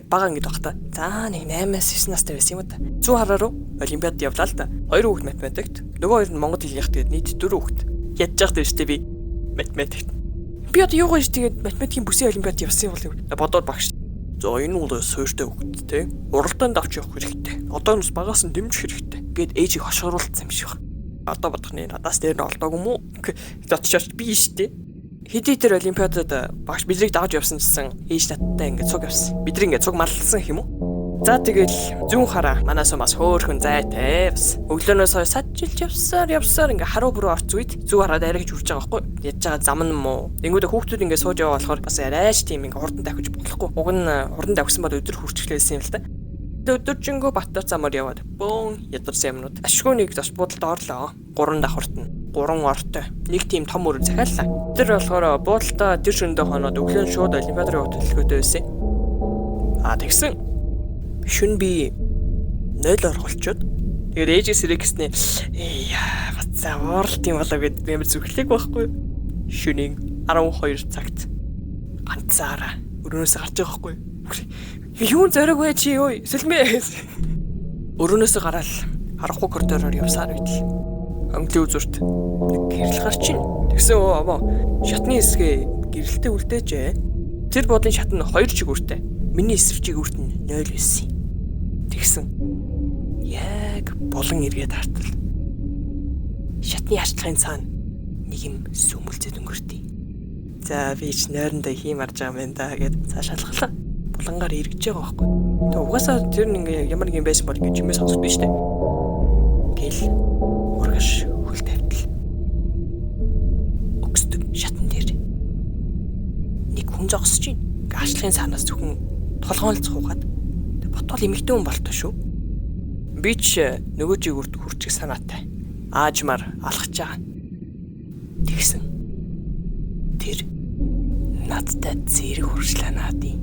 би бага ангид байх та. За нэг 8-9 настай байсан юм да. Зүүн хараа руу олимпиад явлаа л да. 2 хүүхэд математикт, нөгөө 2 нь монгол хэл яах тэгээд нийт 4 хүүхэд. Ядж байхдаа штэ би математикт. Би одоо юу гэж тэгээд математикийн бүсийн олимпиад явсан юм бол бодоод багш. За энэ бол суурьтай хүүхэд те. Уралдаанд авч явах хэрэгтэй. Одоо нь багаас нь дэмжих хэрэгтэй. Гээд ээжийг хошгоруулсан юм шиг байна. Одоо бодох нь надаас дээр нь олдоогүй мүү? Зодчооч би штэ. Хэдий тэр олимпиадад багш бидрийг давж явсан гэсэн ээж надтай ингээд цуг явсан. Бидний ингээд цуг маллсан юм уу? За тэгэл зүүн хараа манаас бас хөөхөн зайтай бас. Өглөөнөөс хойш саджилж явсаар ингээд харуу бүрөө орц үед зүүн хараа дайрагч үрж байгаа байхгүй. Ядж байгаа зам нь муу. Тэнгүүдээ хүүхдүүд ингээд сууж яваа болохоор бас арайч тийм ингээд хурдан давхиж болохгүй. Уг нь хурдан давхсан бол өдөр хүрчглээсэн юм л да. Өдөржингөө Баттар замаар яваад бөөн ядарсан юмнууд. Ашгүй нэг зоч буудалд орлоо. 3 давхарт нь 3 ортой. Нэг тийм том өрөө захиаллаа. Тэр болохоор буудалтаа тэр шөндөө хоноод өглөө шууд олимпиад руу явах төлөвлөгөөтэй байсан. Тэгсэн. Шүн би 0 орголчод. Тэгээд ээжээс ирэх гэснээр бацаа ууралт юм болоо гэд ямар зүрхлэг байхгүй. Шүнийн 12 цагт ганцаараа өрөөнөөс гарч байгаа байхгүй. Юун зориг вэ чи ой сэлмээ. Өрөөнөөс гараал харахгүй коридороор явсаар байтал. Өнгөлөө зүрт гэрэл гарчин. Тэгсэн шатны хэсгээ гэрэлтэй үлдээжээ. Тэр бодлын шат нь 2 чигүүртэй. Миний эсрэг чигүүрт нь 0 байсан. Тэгсэн. Яг болон эргээд хартал. Шатны арчлагын цаана нэг юм сүмэлзэд өнгөртий. За би ч нойрондоо хийм арж байгаа юм да гэд цааш алхалаа. Булангаар эргэж байгаа байхгүй. Тэг угаасаа тэр нэг ямар нэг юм байсан бол ингэ чимээ сонсох биш үү? Гэл урагш хөл тавьтал. Өгсдөг шатан дээр нэг хүн зогсож байна. Гаашлагын цаанаас зөвхөн толгоон л цуугаад ботол эмэгтэй хүн болтоо шүү. Би ч нөгөө жигүүрт хүрчих санаатай. Аажмаар алхаж байгаа. Тэгсэн. Тэр надтай зэрэг хуршлаа наадын.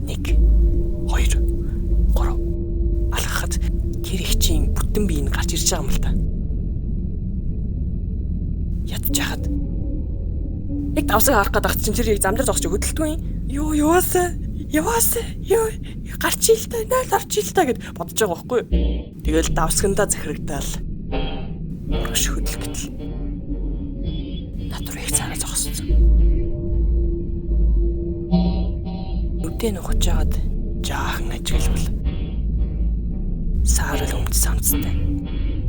1 2 3 алхахад тэр их чинь бүтэн бие нь гарч ирж байгаа юм л та. Ядж хахад яг давсаг харах гэдэг чинь тэр яг зам дээр зогсож хөдөлтгүй юу яваасаа гарч ил та 0 орч ил та гэд бодож байгаа байхгүй. Тэгэл давсгандаа захирагдаал урагш хөдөл гэтэл над руу их цаараа зогссон. Үдэн ухаж жагаад жаахан ажиглал. Саарал өмд самцтай.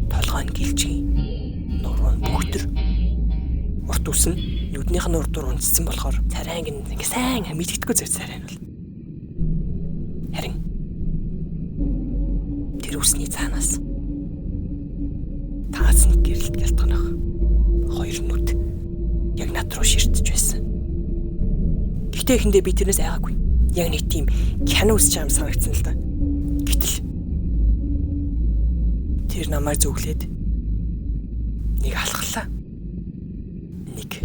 Толгой нь гэлжгийн. Нуруу нь бүгдэр. Урт ус нь нүднийх нь урд унцсан болохоор царайг ингээ сайн мэдгэдэггүй зөв царай нь бол. Харин тэр усны цаанаас таасан гэрэлт гялтганах 2 нүд яг над руу ширтэж байсан. Гэхдээ эхэндээ би тэрнээс айгаагүй. Яг нэг тийм кино үзэж байгаа юм санагдсан л да. Гэтэл тэр намайг зөвглээд нэг алхлаа. 1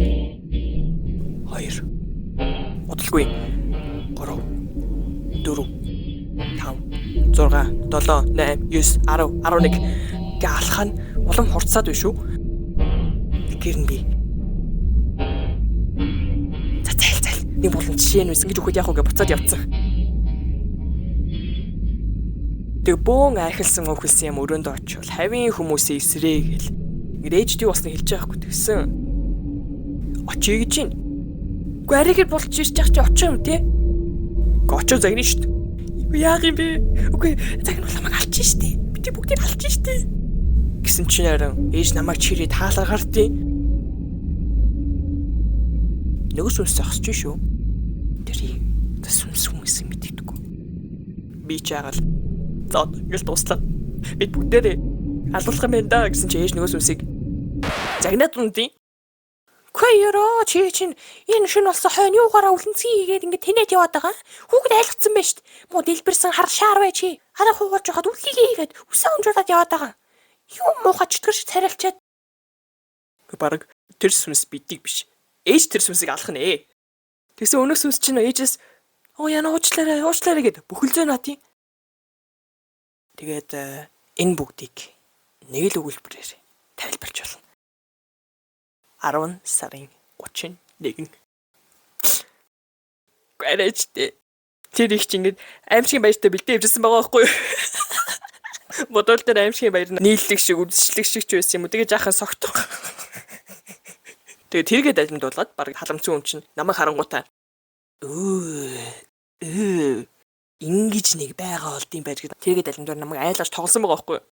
2 удалгүй 3 4 5 6 7 8 9 10 11 гэ алхах нь улам хурцсаад биш үү? Гэр нь би нэг болон жишээ нь ингэж өгөхөд яг үгээ буцаад явцсан. Тэг бөөн айхалсан өвхөлсөн юм өрөөнд очивол хавийн хүмүүсээ эсрээ гэл. Ээждээ басна хэлж байгаа хгүй тэгсэн. Очие гэж юм. Үгүй арайгаар болж ирж байгаа чи очоо юм те. Очоо загнаа шүү дээ. Яах юм бэ? Үгүй загнуул намайг алчин шүү дээ. Би тэг бүгдийг алчин шүү дээ. Гэсэн чинь харин ээж намайг чирээд хаалгаар гардыг. Нөгөө сүнс зогсож шүү. Тэрийг сүнс хүмүүс мэддэггүй. Би ч яагаад зод ингээл дуслаа. Бид бүгдээрээ алуулах юм байна да гэсэн чи ээж нөгөө сүнсийг загнаад унтий. Квайро чи чинь энэ шин болсон хойно юугаараа үлэнцгий хийгээд ингээд тэнэт яваад байгаа. Хүүхэд айлгцсан байж шít. Муу дэлбэрсэн хар шаар бай чи. Хараа хуугарч байгаад үлхийгээ хийгээд үсээ унжуулаад яваад байгаа. Юу муухай чөтгөрч царайлчаад. Бараг тэр сүнс бидгийг биш. Ээж тэр сүнсийг алах нэ. Тэгсэн өнөх сүнс чинь ээжээс яна уучлаарай гэд бүхэлзээ наатын. Тэгээд энэ бүгдийг нэг л өгүүлбэрээр тайлбарч болно. 10 сарын 31. Гэрээчтэй Тэр их чинь ингээд аимшигын баяртай бэлдээ явжсэн байгаа байхгүй юу? Бодвол тэр аимшигын баяр нийллэг шиг үдшилэг шиг ч байсан юм уу? Тэгээ жаахан согтох. Тэгээ тэргээд алимдуулаад баг халамцсан хүн чинь намайг харангуутаа ингэж нэг байгаа болд юм байж гэдэг. Тэргээд алимдуур намайг айлгаж тоглосон байгаа байхгүй юу?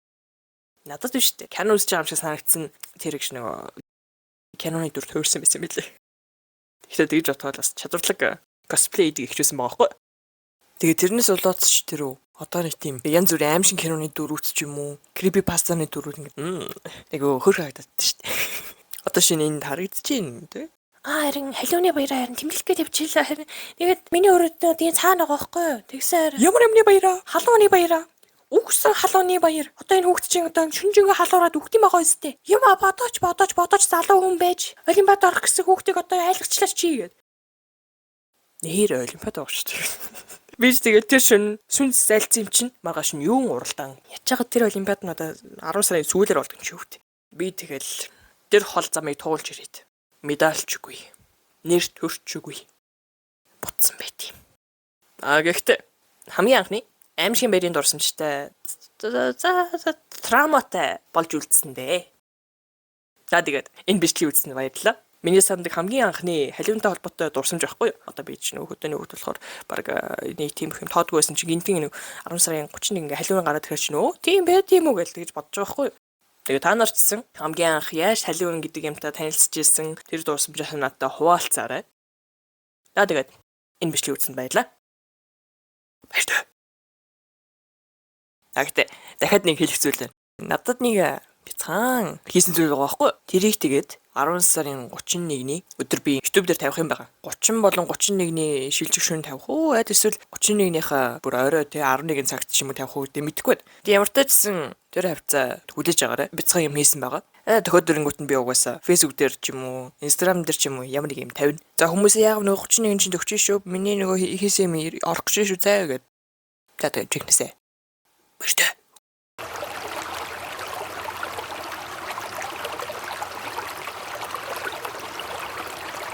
Надад биш үү? Кино үзэж байгаа юм шиг санагдсан. Тэр их нөгөө киноны дүр төөрсөн байсан юм билээ. Тэгэхээр тэгж бодоход бас чадварлаг косплей хийдэг ихжсэн байгаа байхгүй юу? Тэгээ тэрнээс болоод ч тэр одоо нэг тийм янз бүрийн аимшиг киноны дүрүүц ч юм уу, creepy pasta-ны дүрүүд ингээд айгу хөр харагдаад шүү дээ. Одоо шинэ энд харагдчихээн тий. Харин халууны баяраа харин тэмдэглэх гээд явчихлаа. Харин тэгээд миний өрөөдөө тийм цаана байгаа байхгүй юу? Тэгсээр ямар юмны баяраа? Халууны баяраа. Үгсэн халууны баяр. Одоо энэ хүүхд чинь одоо шүнжэнгөө халуураад үхтийн байгаа үстэй. Юм бодооч залуу хүн байж олимпиад орох гэсэн хүүхдийг одоо айлгчлаач чи гээд. Нэр олимпиад орох шүү дээ. Биш тэгээд тэр сүнс зайлцсан юм чинь маргааш нь юун уралдаан ячаагаад тэр олимпиад нь одоо 10 сарын сүүлээр болдог юм шиг хөвт. Би тэгэл тэр хол замыг туулж ирээд медальчгүй нэр төрчгүй бутсан байт юм. Гэхдээ хамгийн анхны аимшигын баярын дурсамжтай травматай болж үлдсэн дээ. За тэгээд энэ бичлэгийг үзсэн баярлалаа. Миний сандаг хамгийн анхны халиунтай холбоотой дурсамж байхгүй юу? Одоо би чинь хөдөөний хөвгт болохоор баг нэг тийм их юм тоодгүй байсан чинь гинтийн 10 сарын 31 ингээ халиун гараад ирэхээр чинь тийм байт юм уу гэж бодож байгаа байхгүй юу? Тэгээ та нар ч гэсэн хамгийн анх яаж халиун гэдэг юмтай танилцж ирсэн тэр дурсамжаа надад хуваалцаарай. За тэгээд энэ бичлэгийг үзсэнд баярлалаа. Баярлалаа. Агтээ дахиад нэг хэлэх зүйл байна. Надад нэг бяцхан хийсэн зүйл байгаа байхгүй юу? Тэрийг тэгээд 10 сарын 31-ний өдөр би YouTube дээр тавих юм байна. 30 болон 31-ний шилжих шөнө тавих уу? Эсвэл 31-ийнхаа бүр орой тий 11 цагт ч юм уу тавих уу гэдэг мэдэхгүй байна. Тэг ямар ч байсан тэр хавцаа хүлээж агаарай. Бяцхан юм хийсэн байгаа. Тохиолдолгоот нь би угаасаа Facebook дээр ч юм уу, Instagram дээр ч юм уу ямар нэг юм тавина. За хүмүүсээ яг нөгөө 31 чинь төгчөө шүү. Миний нөгөө хийсэн юм орох гэж шүү заа гэд. За тэгээд чекнэсэ. Баяртай.